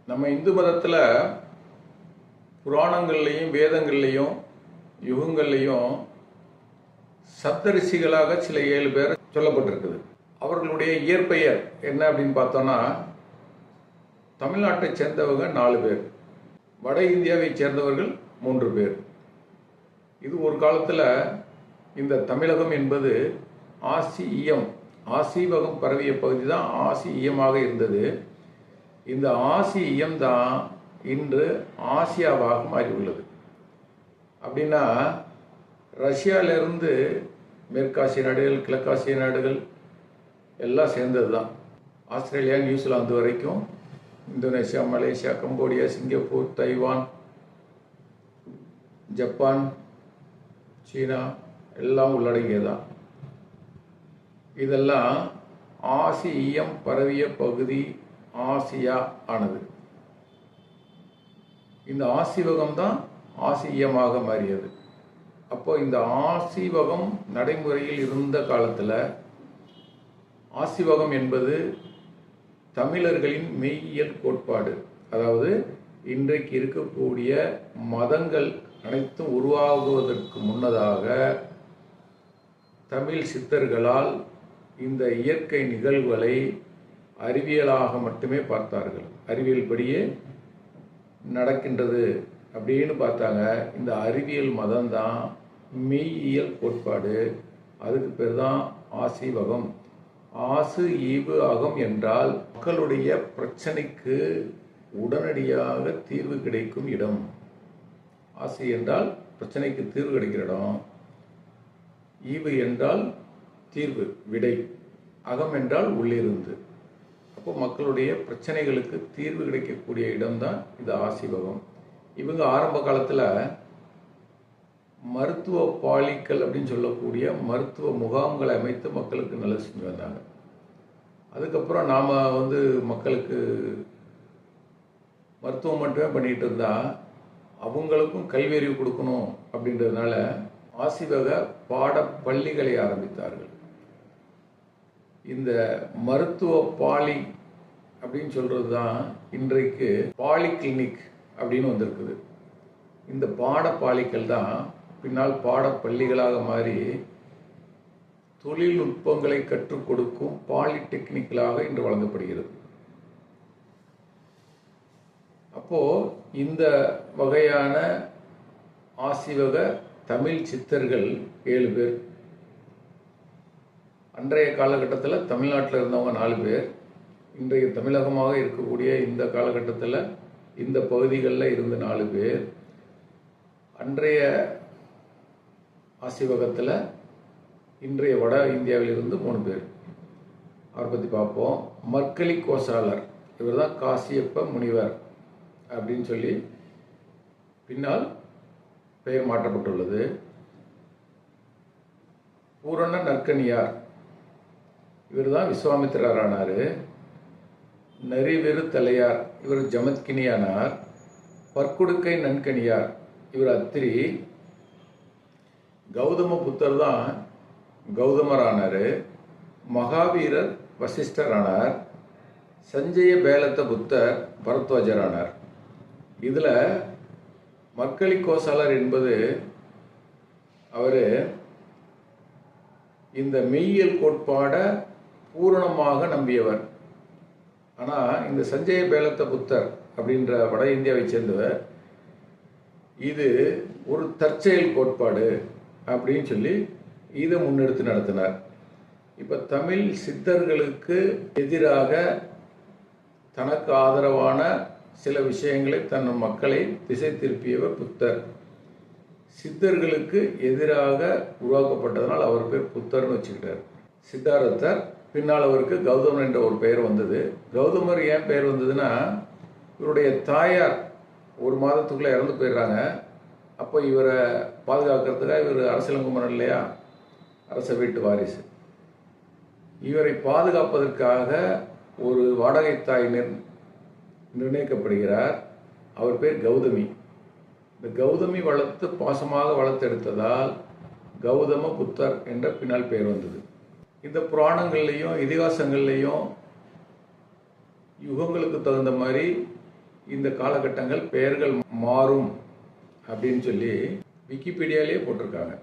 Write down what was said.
நம்ம இந்து மதத்தில் புராணங்கள்லையும் வேதங்கள்லையும் யுகங்கள்லையும் சப்தரிஷிகளாக சில 7 பேர் சொல்லப்பட்டிருக்குது. அவர்களுடைய இயற்பெயர் என்ன அப்படின்னு பார்த்தோன்னா, தமிழ்நாட்டை சேர்ந்தவங்க 4 பேர், வட இந்தியாவை சேர்ந்தவர்கள் 3 பேர். இது ஒரு காலத்தில் இந்த தமிழகம் என்பது ஆசீவகம் பரவிய பகுதி தான் ஆசியமாக இருந்தது. இந்த ஆசியம் தான் இன்று ஆசியாவாக மாறி உள்ளது. அப்படின்னா ரஷ்யாவிலிருந்து மேற்காசிய நாடுகள், கிழக்காசிய நாடுகள் எல்லாம் சேர்ந்தது தான். ஆஸ்திரேலியா, நியூசிலாந்து வரைக்கும், Indonesia, Malaysia, Cambodia, Singapore, Taiwan, Japan, China எல்லாம் உள்ளடங்கியதான். இதெல்லாம் ஆசியம் பரவிய பகுதி ஆசியா ஆனது. இந்த ஆசிவகம் தான் ஆசியமாக மாறியது. அப்போ இந்த ஆசிவகம் நடைமுறையில் இருந்த காலத்தில் ஆசிவகம் என்பது தமிழர்களின் மெய்யியல் கோட்பாடு. அதாவது இன்றைக்கு இருக்கக்கூடிய மதங்கள் அனைத்தும் உருவாகுவதற்கு முன்னதாக தமிழ் சித்தர்களால் இந்த இயற்கை நிகழ்வுகளை அறிவியலாக மட்டுமே பார்த்தார்கள். அறிவியல் படியே நடக்கின்றது அப்படின்னு பார்த்தாங்க. இந்த அறிவியல் மதம்தான் மெய்யியல் கோட்பாடு. அதுக்கு பேர் தான் ஆசிவகம். ஆசு ஈவு அகம் என்றால் மக்களுடைய பிரச்சனைக்கு உடனடியாக தீர்வு கிடைக்கும் இடம். ஆசி என்றால் பிரச்சனைக்கு தீர்வு கிடைக்கிற இடம். ஈவு என்றால் தீர்வு, விடை. அகம் என்றால் உள்ளிருந்து. அப்போ மக்களுடைய பிரச்சனைகளுக்கு தீர்வு கிடைக்கக்கூடிய இடம்தான் இந்த ஆசிவகம். இவங்க ஆரம்ப காலத்தில் மருத்துவ பாலிக்கல் அப்படின்னு சொல்லக்கூடிய மருத்துவ முகாம்களை அமைத்து மக்களுக்கு நல்லது செஞ்சு வந்தாங்க. அதுக்கப்புறம் நாம் மக்களுக்கு மருத்துவம் மட்டுமே பண்ணிகிட்டு இருந்தால் அவங்களுக்கும் கல்வியறிவு கொடுக்கணும் அப்படின்றதுனால ஆசிவக பாட பள்ளிகளை ஆரம்பித்தார்கள். இந்த மருத்துவ பாலி அப்படின்னு சொல்கிறது தான் இன்றைக்கு பாலி கிளினிக் அப்படின்னு வந்திருக்குது. இந்த பாட பாலிகள் தான் பின்னால் பாட பள்ளிகளாக மாறி தொழில்நுட்பங்களை கற்றுக் கொடுக்கும் பாலிடெக்னிக்கலாக இன்று வழங்கப்படுகிறது. அப்போ இந்த வகையான ஆசிவக தமிழ் சித்தர்கள் 7 பேர். அன்றைய காலகட்டத்தில் தமிழ்நாட்டில் இருந்தவங்க 4 பேர். இன்றைய தமிழகமாக இருக்கக்கூடிய இந்த காலகட்டத்தில் இந்த பகுதிகளில் இருந்த 4 பேர். அன்றைய ஆசிவகத்தில் இன்றைய வட இந்தியாவில் இருந்து 3 பேர். அவரை பற்றி பார்ப்போம். மர்க்கலி கோசாலர், இவர் தான் காசியப்ப முனிவர் அப்படின்னு சொல்லி பின்னால் பெயர் மாற்றப்பட்டுள்ளது. பூரண நற்கனியார், இவர் தான் விஸ்வாமித்திரர் ஆனார். நரிவெறு தலையார், இவர் ஜமத்கினியானார். பற்குடுக்கை நன்கனியார், இவர் அத்திரி. கௌதம புத்தர் தான் கௌதமர் ஆனார். மகாவீரர் வசிஷ்டர் ஆனார். சஞ்சய பேலத்த புத்தர் பரத்வாஜர் ஆனார். இதில் மர்க்கலி கோசாலர் என்பது அவர் இந்த மெய்யியல் கோட்பாடை பூரணமாக நம்பியவர். ஆனால் இந்த சஞ்சய பேலத்த புத்தர் அப்படின்ற வட இந்தியாவை சேர்ந்தவர் இது ஒரு தற்செயல் கோட்பாடு அப்படின்னு சொல்லி இதை முன்னெடுத்து நடத்தினார். இப்போ தமிழ் சித்தர்களுக்கு எதிராக தனக்கு ஆதரவான சில விஷயங்களை தன் மக்களை திசை திருப்பியவர் புத்தர். சித்தர்களுக்கு எதிராக உருவாக்கப்பட்டதனால் அவர் பேர் புத்தர்னு வச்சுக்கிட்டார். சித்தார்த்தர், பின்னால் அவருக்கு கௌதமர் என்ற ஒரு பெயர் வந்தது. கௌதமர் ஏன் பெயர் வந்ததுன்னா, இவருடைய தாயார் 1 மாதத்துக்குள்ளே இறந்து போயிடுறாங்க. அப்போ இவரை பாதுகாக்கிறதுக்காக இவர் அரசலங்குமரன் இல்லையா, அரச வீட்டு வாரிசு. இவரை பாதுகாப்பதற்காக ஒரு வாடகை தாய் நிர்ணயிக்கப்படுகிறார். அவர் பேர் கௌதமி. இந்த கௌதமி பாசமாக வளர்த்தெடுத்ததால் கௌதம புத்தர் என்ற பின்னால் பெயர் வந்தது. இந்த புராணங்கள்லையும் இதிகாசங்கள்லையும் யுகங்களுக்கு தகுந்த மாதிரி இந்த காலகட்டங்கள் பெயர்கள் மாறும் அப்படின்னு சொல்லி விக்கிபீடியாலேயே போட்டிருக்காங்க.